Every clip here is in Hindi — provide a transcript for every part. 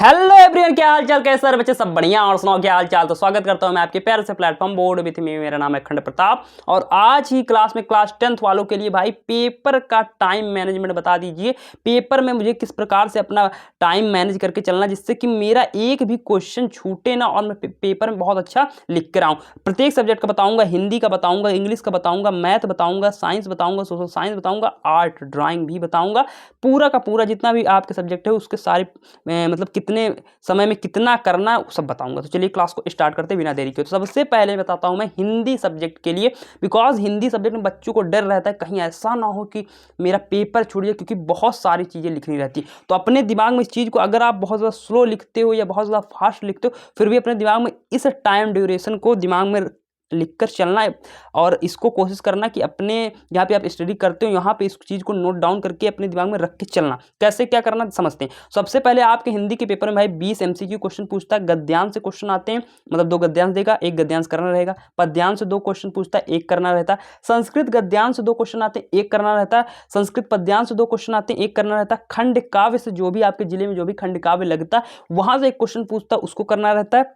हेलो एवरीवन, क्या हाल चाल, कैसे सारे बच्चे सब बढ़िया और सुनाओ क्या हाल चाल। तो स्वागत करता हूं मैं आपके प्यारे से प्लेटफॉर्म बोर्ड विथ मी। मेरा नाम है अखंड प्रताप और आज ही क्लास में क्लास 10th वालों के लिए भाई पेपर का टाइम मैनेजमेंट बता दीजिए। पेपर में मुझे किस प्रकार से अपना टाइम मैनेज करके चलना जिससे कि मेरा एक भी क्वेश्चन छूटे ना और मैं पेपर में बहुत अच्छा लिख कर आऊँ। प्रत्येक सब्जेक्ट का बताऊँगा, हिंदी का बताऊँगा, इंग्लिश का बताऊँगा, मैथ बताऊँगा, साइंस बताऊँगा, सोशल साइंस बताऊँगा, आर्ट ड्राइंग भी बताऊँगा। पूरा का पूरा जितना भी आपके सब्जेक्ट है उसके सारे मतलब कितने समय में कितना करना है सब बताऊंगा। तो चलिए क्लास को स्टार्ट करते बिना देरी के। तो सबसे पहले बताता हूं मैं हिंदी सब्जेक्ट के लिए, बिकॉज हिंदी सब्जेक्ट में बच्चों को डर रहता है कहीं ऐसा ना हो कि मेरा पेपर छूट जाए, क्योंकि बहुत सारी चीज़ें लिखनी रहती है। तो अपने दिमाग में इस चीज़ को, अगर आप बहुत ज़्यादा स्लो लिखते हो या बहुत ज़्यादा फास्ट लिखते हो, फिर भी अपने दिमाग में इस टाइम ड्यूरेशन को दिमाग में लिखकर चलना है और इसको कोशिश करना कि अपने जहाँ पे आप स्टडी करते हो यहाँ पे इस चीज़ को नोट डाउन करके अपने दिमाग में रख के चलना। कैसे क्या करना समझते हैं। सबसे पहले आपके हिंदी के पेपर में भाई 20 MCQ क्वेश्चन पूछता है। गद्यांश से क्वेश्चन आते हैं, मतलब 2 गद्यांश देगा, 1 गद्यांश करना रहेगा। पद्यांश से 2 क्वेश्चन पूछता है, 1 करना रहता है। संस्कृत गद्यांश से 2 क्वेश्चन आते हैं, 1 करना रहता है। संस्कृत पद्यांश से 2 क्वेश्चन आते हैं, 1 करना रहता है। खंड काव्य से जो भी आपके जिले में जो भी खंड काव्य लगता है वहां से 1 क्वेश्चन पूछता है, उसको करना रहता है।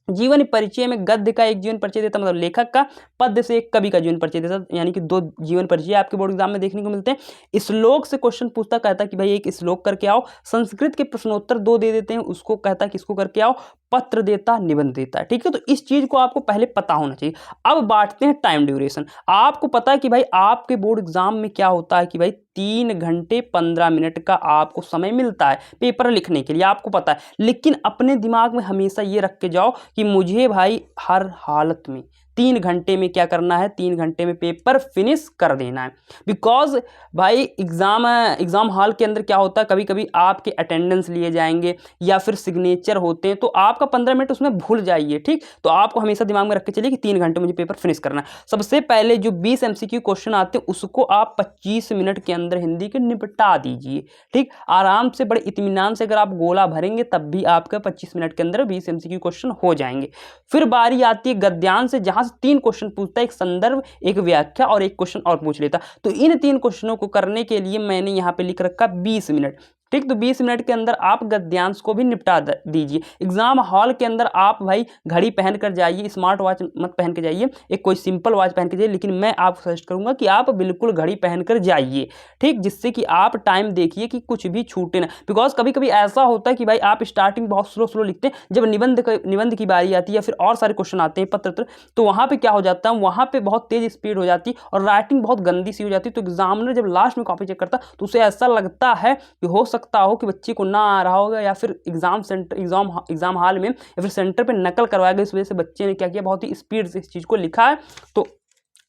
जीवन परिचय में गद्य का एक जीवन परिचय देता, मतलब लेखक का। पद्य से एक कवि का जीवन परिचय देता, यानी कि 2 जीवन परिचय आपके बोर्ड एग्जाम में देखने को मिलते हैं। श्लोक से क्वेश्चन पूछता, कहता कि भाई एक श्लोक करके आओ। संस्कृत के प्रश्नोत्तर 2 दे देते हैं, उसको कहता कि इसको करके आओ। पत्र देता, निबंध देता है। ठीक है, तो इस चीज को आपको पहले पता होना चाहिए। अब बांटते हैं टाइम ड्यूरेशन। आपको पता है कि भाई आपके बोर्ड एग्जाम में क्या होता है कि भाई 3 घंटे 15 मिनट का आपको समय मिलता है पेपर लिखने के लिए, आपको पता है। लेकिन अपने दिमाग में हमेशा ये रख के जाओ कि मुझे भाई हर हालत में 3 घंटे में क्या करना है, 3 घंटे में पेपर फिनिश कर देना है। बिकॉज भाई एग्जाम हॉल के अंदर क्या होता है, कभी कभी आपके अटेंडेंस लिए जाएंगे या फिर सिग्नेचर होते हैं, तो आपका 15 मिनट उसमें भूल जाइए। ठीक, तो आपको हमेशा दिमाग में रख के चलिए कि 3 घंटे मुझे पेपर फिनिश करना है। सबसे पहले जो 20 MCQ क्वेश्चन आते हैं उसको आप 25 मिनट के अंदर हिंदी के निपटा दीजिए। ठीक, आराम से बड़े इत्मीनान से अगर आप गोला भरेंगे तब भी आपका 25 मिनट के अंदर 20 MCQ क्वेश्चन हो जाएंगे। फिर बारी आती है गद्यांश से, जहां से 3 क्वेश्चन पूछता है, एक संदर्भ, एक व्याख्या और एक क्वेश्चन और पूछ लेता। तो इन 3 क्वेश्चनों को करने के लिए मैंने यहाँ पे लिख रखा 20 मिनट। ठीक, तो 20 मिनट के अंदर आप गद्यांश को भी निपटा दीजिए। एग्जाम हॉल के अंदर आप भाई घड़ी पहन कर जाइए, स्मार्ट वॉच मत पहन के जाइए, एक कोई सिंपल वॉच पहन के जाइए, लेकिन मैं आपको सजेस्ट करूंगा कि आप बिल्कुल घड़ी पहन कर जाइए। ठीक, जिससे कि आप टाइम देखिए कि कुछ भी छूटे ना। बिकॉज कभी कभी ऐसा होता है कि भाई आप स्टार्टिंग बहुत स्लो स्लो लिखते हैं, जब निबंध की बारी आती है या फिर और सारे क्वेश्चन आते हैं पत्र, तो वहां पे क्या हो जाता है, वहां पे बहुत तेज स्पीड हो जाती है और राइटिंग बहुत गंदी सी हो जाती है। तो एग्जामिनर जब लास्ट में कॉपी चेक करता तो उसे ऐसा लगता है कि हो सकता हो कि बच्चे को ना आ रहा होगा या फिर एग्जाम हॉल में या फिर सेंटर पे नकल करवाया गया, इस वजह से बच्चे ने क्या किया, बहुत ही स्पीड से इस चीज को लिखा है, तो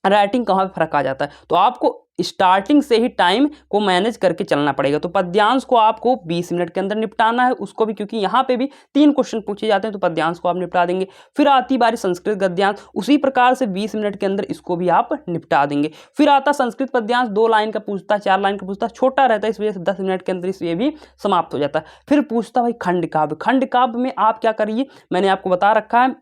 राइटिंग कहाँ पे फर्क आ जाता है। तो आपको स्टार्टिंग से ही टाइम को मैनेज करके चलना पड़ेगा। तो पद्यांश को आपको 20 मिनट के अंदर निपटाना है, उसको भी, क्योंकि यहाँ पे भी 3 क्वेश्चन पूछे जाते हैं, तो पद्यांश को आप निपटा देंगे। फिर आती बारी संस्कृत गद्यांश, उसी प्रकार से 20 मिनट के अंदर इसको भी आप निपटा देंगे। फिर आता संस्कृत पद्यांश, 2 लाइन का पूछता है, 4 लाइन का पूछता है, छोटा रहता है, इस वजह से 10 मिनट के अंदर ये भी समाप्त हो जाता है। फिर पूछता भाई खंड काव्य। खंड काव्य में आप क्या करिए, मैंने आपको बता रखा है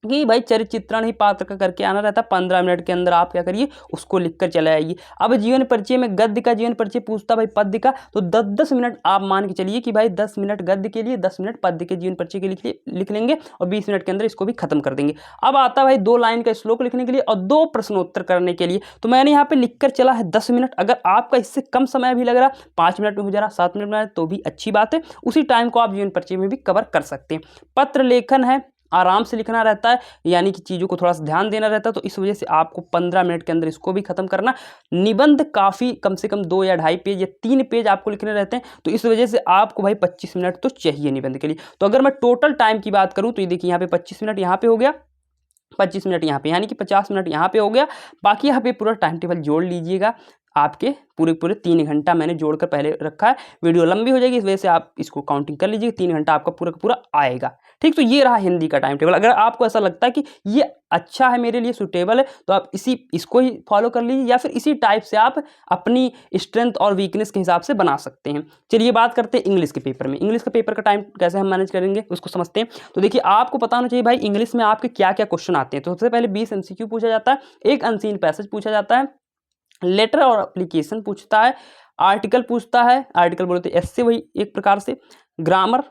कि भाई चरित्र चित्रण ही पात्र का करके आना रहता है। 15 मिनट के अंदर आप क्या करिए, उसको लिखकर चले आइए। अब जीवन परिचय में गद्य का जीवन परिचय पूछता भाई पद्य का, तो 10-10 मिनट आप मान के चलिए कि भाई 10 मिनट गद्य के लिए, 10 मिनट पद्य के जीवन परिचय के लिए लिख लेंगे और 20 मिनट के अंदर इसको भी खत्म कर देंगे। अब आता भाई 2 लाइन का श्लोक लिखने के लिए और 2 प्रश्नोत्तर करने के लिए, तो मैंने यहाँ पे लिखकर चला है 10 मिनट। अगर आपका इससे कम समय भी लग रहा, 5 मिनट में हो जा रहा, 7 मिनट में, तो भी अच्छी बात है, उसी टाइम को आप जीवन परिचय में भी कवर कर सकते हैं। पत्र लेखन है, आराम से लिखना रहता है, यानी कि चीज़ों को थोड़ा सा ध्यान देना रहता है, तो इस वजह से आपको 15 मिनट के अंदर इसको भी खत्म करना। निबंध काफ़ी कम से कम 2 या 2.5 पेज या 3 पेज आपको लिखने रहते हैं, तो इस वजह से आपको भाई 25 मिनट तो चाहिए निबंध के लिए। तो अगर मैं टोटल टाइम की बात करूँ तो ये देखिए, यहाँ पे 25 मिनट यहाँ पे हो गया, 25 मिनट यहाँ पे, यानी कि 50 मिनट यहाँ पे हो गया। बाकी यहाँ पे पूरा टाइम टेबल जोड़ लीजिएगा। आपके पूरे 3 घंटा मैंने जोड़कर पहले रखा है। वीडियो लंबी हो जाएगी, इस वजह से आप इसको काउंटिंग कर लीजिए, 3 घंटा आपका पूरा का पूरा आएगा। ठीक, तो ये रहा हिंदी का टाइम टेबल। अगर आपको ऐसा लगता है कि ये अच्छा है, मेरे लिए सूटेबल है, तो आप इसको ही फॉलो कर लीजिए, या फिर इसी टाइप से आप अपनी स्ट्रेंथ और वीकनेस के हिसाब से बना सकते हैं। चलिए बात करते हैं इंग्लिश के पेपर में। इंग्लिश का पेपर का टाइम कैसे हम मैनेज करेंगे उसको समझते हैं। तो देखिए, आपको पता होना चाहिए भाई इंग्लिश में आपके क्या क्या क्वेश्चन आते हैं। तो सबसे पहले 20 MCQ पूछा जाता है, एक अनसीन पैसेज पूछा जाता है, लेटर और एप्लीकेशन पूछता है, आर्टिकल पूछता है, आर्टिकल बोलते हैं एस्से, वही एक प्रकार से, ग्रामर,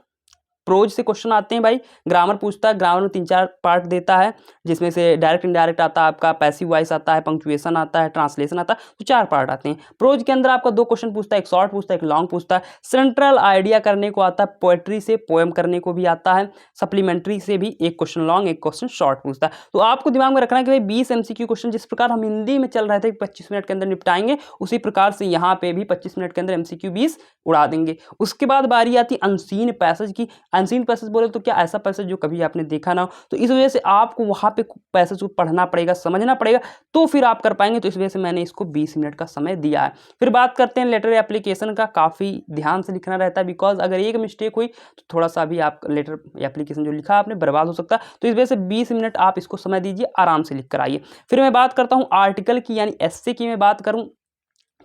प्रोज से क्वेश्चन आते हैं भाई, ग्रामर पूछता है, ग्रामर में 3-4 पार्ट देता है, जिसमें से डायरेक्ट इनडायरेक्ट आता है आपका, पैसिव वॉइस आता है, पंक्चुएशन आता है, ट्रांसलेशन आता है, तो 4 पार्ट आते हैं। प्रोज के अंदर आपका 2 क्वेश्चन पूछता है, एक शॉर्ट पूछता है, एक लॉन्ग पूछता है। सेंट्रल आइडिया करने को आता है, पोएट्री से पोएम करने को भी आता है, सप्लीमेंट्री से भी एक क्वेश्चन लॉन्ग एक क्वेश्चन शॉर्ट पूछता है। तो आपको दिमाग में रखना है कि भाई 20 MCQ क्वेश्चन जिस प्रकार हम हिंदी में चल रहे थे 25 मिनट के अंदर निपटाएंगे, उसी प्रकार से यहाँ पे भी 25 मिनट के अंदर MCQ 20 उड़ा देंगे। उसके बाद बारी आती अनसीन पैसेज की। अनसीन पैसेज बोले तो क्या, ऐसा पैसेज जो कभी आपने देखा ना हो, तो इस वजह से आपको वहाँ पे पैसेज को पढ़ना पड़ेगा, समझना पड़ेगा, तो फिर आप कर पाएंगे। तो इस वजह से मैंने इसको 20 मिनट का समय दिया है। फिर बात करते हैं लेटर एप्लीकेशन का। काफ़ी ध्यान से लिखना रहता है, बिकॉज अगर एक मिस्टेक हुई तो थोड़ा सा भी आप लेटर एप्लीकेशन जो लिखा आपने बर्बाद हो सकता है। तो इस वजह से 20 मिनट आप इसको समय दीजिए, आराम से लिख कर आइए। फिर मैं बात करता हूँ आर्टिकल की, यानी एस्से की मैं बात करूँ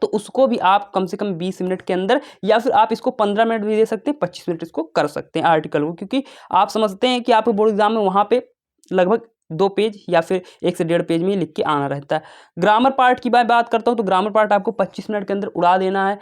तो उसको भी आप कम से कम 20 मिनट के अंदर, या फिर आप इसको 15 मिनट भी दे सकते हैं, 25 मिनट इसको कर सकते हैं आर्टिकल को, क्योंकि आप समझते हैं कि आपके बोर्ड एग्जाम में वहाँ पे लगभग 2 पेज या फिर 1 से 1.5 पेज में लिख के आना रहता है। ग्रामर पार्ट की बात करता हूँ तो ग्रामर पार्ट आपको 25 मिनट के अंदर उड़ा देना है।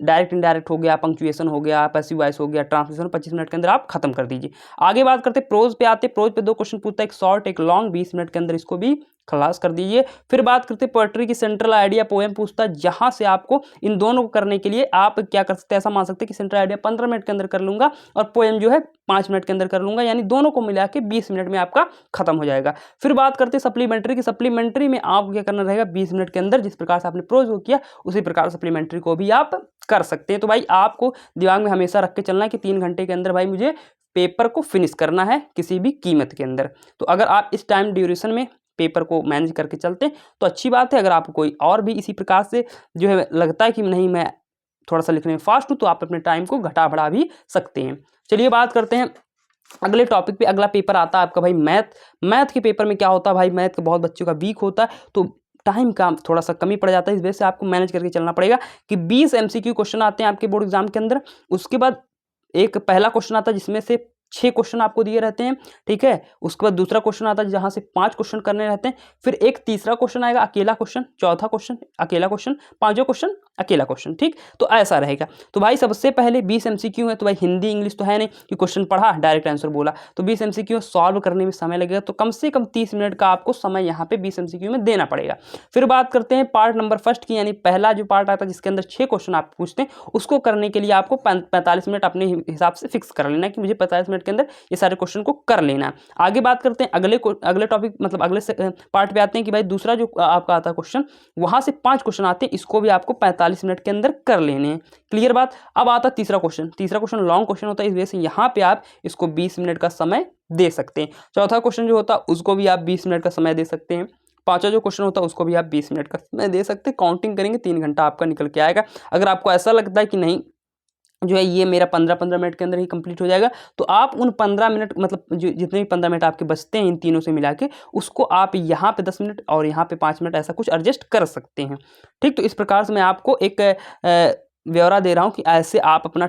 डायरेक्ट इनडायरेक्ट हो गया, पंक्चुएशन हो गया, पैसिव वॉइस हो गया, ट्रांसलेशन 25 मिनट के अंदर आप खत्म कर दीजिए। आगे बात करते प्रोज पे आते। प्रोज पे 2 क्वेश्चन पूछता है, एक शॉर्ट एक लॉन्ग, 20 मिनट के अंदर इसको भी खलास कर दीजिए। फिर बात करते हैं पोएट्री की। सेंट्रल आइडिया पोएम पूछता है, जहां से आपको इन दोनों को करने के लिए आप क्या कर सकते हैं, ऐसा मान सकते हैं कि सेंट्रल आइडिया 15 मिनट के अंदर कर लूंगा और पोएम जो है 5 मिनट के अंदर कर लूंगा, यानी दोनों को मिला के 20 मिनट में आपका खत्म हो जाएगा। फिर बात करते हैं सप्लीमेंट्री की। सप्लीमेंट्री में आपको क्या करना रहेगा, 20 मिनट के अंदर जिस प्रकार से आपने प्रोज को किया उसी प्रकार सप्लीमेंट्री को भी आप कर सकते हैं। तो भाई आपको दिमाग में हमेशा रख के चलना है कि 3 घंटे के अंदर भाई मुझे पेपर को फिनिश करना है किसी भी कीमत के अंदर। तो अगर आप इस टाइम ड्यूरेशन में पेपर को मैनेज करके चलते हैं तो अच्छी बात है। अगर आपको कोई और भी इसी प्रकार से जो है लगता है कि नहीं मैं थोड़ा सा लिखने में फास्ट हूँ, तो आप अपने टाइम को घटा बढ़ा भी सकते हैं। चलिए बात करते हैं अगले टॉपिक पे। अगला पेपर आता है आपका भाई मैथ। मैथ के पेपर में क्या होता है भाई, मैथ का बहुत बच्चों का वीक होता है, तो टाइम का थोड़ा सा कमी पड़ जाता है। इस वजह से आपको मैनेज करके चलना पड़ेगा कि 20 MCQ क्वेश्चन आते हैं आपके बोर्ड एग्जाम के अंदर। उसके बाद एक पहला क्वेश्चन आता है जिसमें से 6 क्वेश्चन आपको दिए रहते हैं, ठीक है। उसके बाद दूसरा क्वेश्चन आता है जहां से 5 क्वेश्चन करने रहते हैं। फिर एक तीसरा क्वेश्चन आएगा अकेला क्वेश्चन, चौथा क्वेश्चन अकेला क्वेश्चन, पांचवा क्वेश्चन अकेला क्वेश्चन, ठीक। तो ऐसा रहेगा। तो भाई सबसे पहले 20 MCQ है, तो भाई हिंदी इंग्लिश तो है नहीं कि क्वेश्चन पढ़ा डायरेक्ट आंसर बोला, तो 20 MCQ सॉल्व करने में समय लगेगा। तो कम से कम 30 मिनट का आपको समय यहाँ पे 20 MCQ में देना पड़ेगा। फिर बात करते हैं पार्ट नंबर फर्स्ट की, यानी पहला जो पार्ट आता है जिसके अंदर 6 क्वेश्चन आप पूछते हैं, उसको करने के लिए आपको 45 मिनट अपने हिसाब से फिक्स कर लेना कि मुझे 45 मिनट के अंदर ये सारे क्वेश्चन को कर लेना है। आगे बात करते हैं अगले टॉपिक मतलब अगले पार्ट पे आते हैं कि भाई दूसरा जो आपका आता है क्वेश्चन, वहां से 5 क्वेश्चन आते हैं, इसको भी आपको 45 मिनट के अंदर कर लेने हैं। क्लियर बात। अब आता है तीसरा क्वेश्चन। तीसरा क्वेश्चन लॉन्ग क्वेश्चन होता है, इस वजह से यहाँ पे आप इसको 20 मिनट का समय दे सकते हैं। चौथा क्वेश्चन जो होता है उसको भी आप 20 मिनट का समय दे सकते हैं। पांचवा जो क्वेश्चन होता है उसको भी आप 20 मिनट का समय दे सकते हैं। काउंटिंग करेंगे 3 घंटा आपका निकल के आएगा। अगर आपको ऐसा लगता है कि नहीं जो है ये मेरा 15-15 मिनट के अंदर ही कंप्लीट हो जाएगा, तो आप उन 15 मिनट मतलब जो जितने भी 15 मिनट आपके बचते हैं इन तीनों से मिला के, उसको आप यहाँ पे 10 मिनट और यहाँ पे 5 मिनट ऐसा कुछ एडजस्ट कर सकते हैं, ठीक। तो इस प्रकार से मैं आपको एक ब्यौरा दे रहा हूँ कि ऐसे आप अपना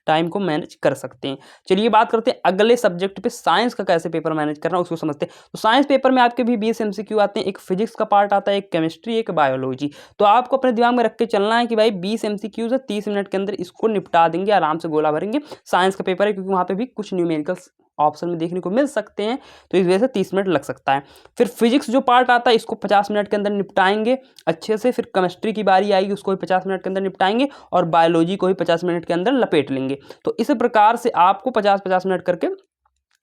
टाइम को मैनेज कर सकते हैं। चलिए बात करते हैं अगले सब्जेक्ट पे, साइंस का कैसे पेपर मैनेज करना उसको समझते हैं। तो साइंस पेपर में आपके भी 20 MCQ आते हैं। एक फिजिक्स का पार्ट आता है, एक केमिस्ट्री, एक बायोलॉजी। तो आपको अपने दिमाग में रख के चलना है कि भाई 20 MCQ से 30 मिनट के अंदर इसको निपटा देंगे, आराम से गोला भरेंगे। साइंस का पेपर है क्योंकि वहाँ पे भी कुछ न्यूमेरिकल्स ऑप्शन में देखने को मिल सकते हैं, तो इस वजह से 30 मिनट लग सकता है। फिर फिजिक्स जो पार्ट आता है इसको 50 मिनट के अंदर निपटाएंगे अच्छे से। फिर केमिस्ट्री की बारी आएगी, उसको भी 50 मिनट के अंदर निपटाएंगे और बायोलॉजी को भी 50 मिनट के अंदर लपेट लेंगे। तो इस प्रकार से आपको 50-50 मिनट करके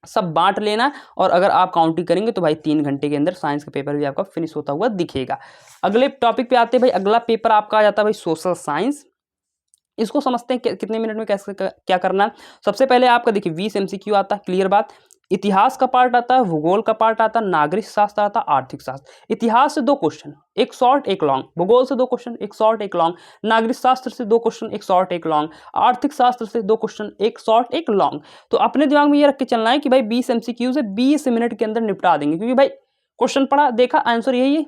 सब बांट लेना है। और अगर आप काउंटिंग करेंगे तो भाई 3 घंटे के अंदर साइंस का पेपर भी आपका फिनिश होता हुआ दिखेगा। अगले टॉपिक पे आते हैं भाई। अगला पेपर आपका आ जाता है भाई सोशल साइंस। इसको समझते हैं कितने मिनट में कैसे क्या करना है। सबसे पहले आपका देखिए 20 MCQ आता है, क्लियर बात। इतिहास का पार्ट आता है, भूगोल का पार्ट आता है, नागरिक शास्त्र आता है, आर्थिक शास्त्र। इतिहास से 2 क्वेश्चन, एक शॉर्ट एक लॉन्ग। भूगोल से 2 क्वेश्चन, एक शॉर्ट एक लॉन्ग। नागरिक शास्त्र से 2 क्वेश्चन, एक शॉर्ट एक लॉन्ग। आर्थिक शास्त्र से 2 क्वेश्चन, एक शॉर्ट एक लॉन्ग। तो अपने दिमाग में ये रख के चलना है कि भाई 20 MCQ से 20 मिनट के अंदर निपटा देंगे, क्योंकि भाई क्वेश्चन पढ़ा देखा आंसर यही है,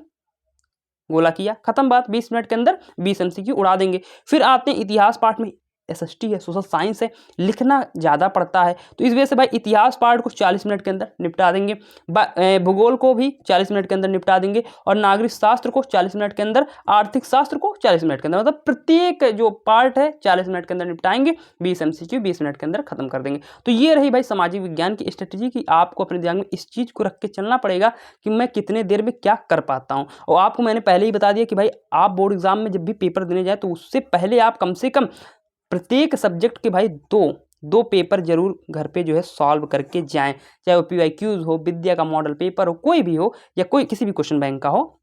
गोला किया खत्म बात। 20 मिनट के अंदर 20 MCQ उड़ा देंगे। फिर आते हैं इतिहास पार्ट में। SST है, सोशल साइंस है, लिखना ज़्यादा पड़ता है। तो इस वजह से भाई इतिहास पार्ट को 40 मिनट के अंदर निपटा देंगे, भूगोल को भी 40 मिनट के अंदर निपटा देंगे, और नागरिक शास्त्र को 40 मिनट के अंदर, आर्थिक शास्त्र को 40 मिनट के अंदर, मतलब प्रत्येक जो पार्ट है 40 मिनट के अंदर निपटाएंगे, 20 MCQ 20 मिनट के अंदर खत्म कर देंगे। तो ये रही भाई सामाजिक विज्ञान की स्ट्रेटजी कि आपको अपने दिमाग में इस चीज़ को रख के चलना पड़ेगा कि मैं कितने देर में क्या कर पाता हूँ। और आपको मैंने पहले ही बता दिया कि भाई आप बोर्ड एग्जाम में जब भी पेपर देने जाए तो उससे पहले आप कम से कम प्रत्येक सब्जेक्ट के भाई दो पेपर जरूर घर पे जो है सॉल्व करके जाएं, चाहे वो PYQs हो, विद्या का मॉडल पेपर हो, कोई भी हो, या कोई किसी भी क्वेश्चन बैंक का हो,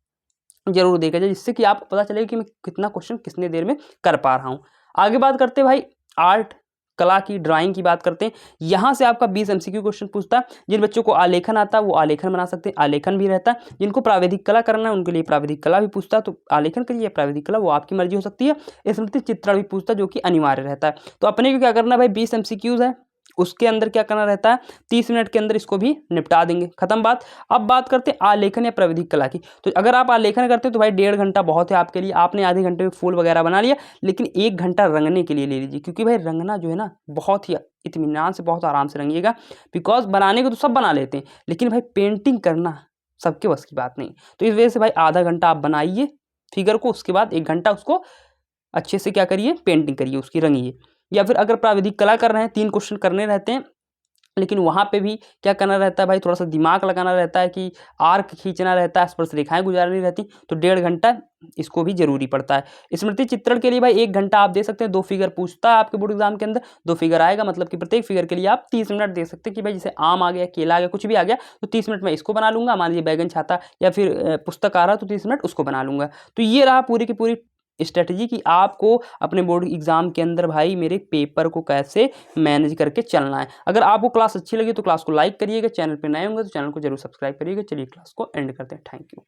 जरूर देखा जाए, जिससे कि आपको पता चलेगा कि मैं कितना क्वेश्चन कितने देर में कर पा रहा हूँ। आगे बात करते हैं भाई आर्ट कला की, ड्राइंग की बात करते हैं। यहाँ से आपका 20 MCQ क्वेश्चन पूछता है। जिन बच्चों को आलेखन आता है वो आलेखन बना सकते हैं, आलेखन भी रहता है। जिनको प्राविधिक कला करना है उनके लिए प्राविधिक कला भी पूछता है, तो आलेखन के लिए प्राविधिक कला वो आपकी मर्जी हो सकती है। स्मृति चित्रण भी पूछता है जो कि अनिवार्य रहता है। तो अपने को क्या करना है भाई, 20 MCQs है, उसके अंदर क्या करना रहता है, 30 मिनट के अंदर इसको भी निपटा देंगे, खत्म बात। अब बात करते हैं आलेखन या प्राविधिक कला की। तो अगर आप आलेखन करते हैं तो भाई 1.5 घंटा बहुत है आपके लिए, आपने आधे घंटे में फूल वगैरह बना लिया, लेकिन 1 घंटा रंगने के लिए ले लीजिए, क्योंकि भाई रंगना जो है ना बहुत ही इत्मीनान से, बहुत आराम से रंगिएगा। बिकॉज बनाने को तो सब बना लेते हैं, लेकिन भाई पेंटिंग करना सबके बस की बात नहीं। तो इस वजह से भाई आधा घंटा आप बनाइए फिगर को, उसके बाद 1 घंटा उसको अच्छे से क्या करिए, पेंटिंग करिए, उसकी रंगिए। या फिर अगर प्राविधिक कला कर रहे हैं, 3 क्वेश्चन करने रहते हैं, लेकिन वहाँ पे भी क्या करना रहता है भाई, थोड़ा सा दिमाग लगाना रहता है कि आर्क खींचना रहता है, स्पर्श रेखाएं गुजारनी रहती, तो 1.5 घंटा इसको भी जरूरी पड़ता है। स्मृति चित्रण के लिए भाई 1 घंटा आप दे सकते हैं। 2 फिगर पूछता है आपके बोर्ड एग्जाम के अंदर, 2 फिगर आएगा, मतलब कि प्रत्येक फिगर के लिए आप 30 मिनट दे सकते हैं कि भाई जैसे आम आ गया, केला आ गया, कुछ भी आ गया, तो 30 मिनट में इसको बना लूंगा। मान लीजिए बैगन छाता या फिर पुस्तक आ रहा तो 30 मिनट उसको बना लूंगा। तो ये रहा पूरी की पूरी स्ट्रेटजी कि आपको अपने बोर्ड एग्जाम के अंदर भाई मेरे पेपर को कैसे मैनेज करके चलना है। अगर आपको क्लास अच्छी लगी तो क्लास को लाइक करिएगा, चैनल पे नए होंगे तो चैनल को जरूर सब्सक्राइब करिएगा। चलिए क्लास को एंड करते हैं, थैंक यू।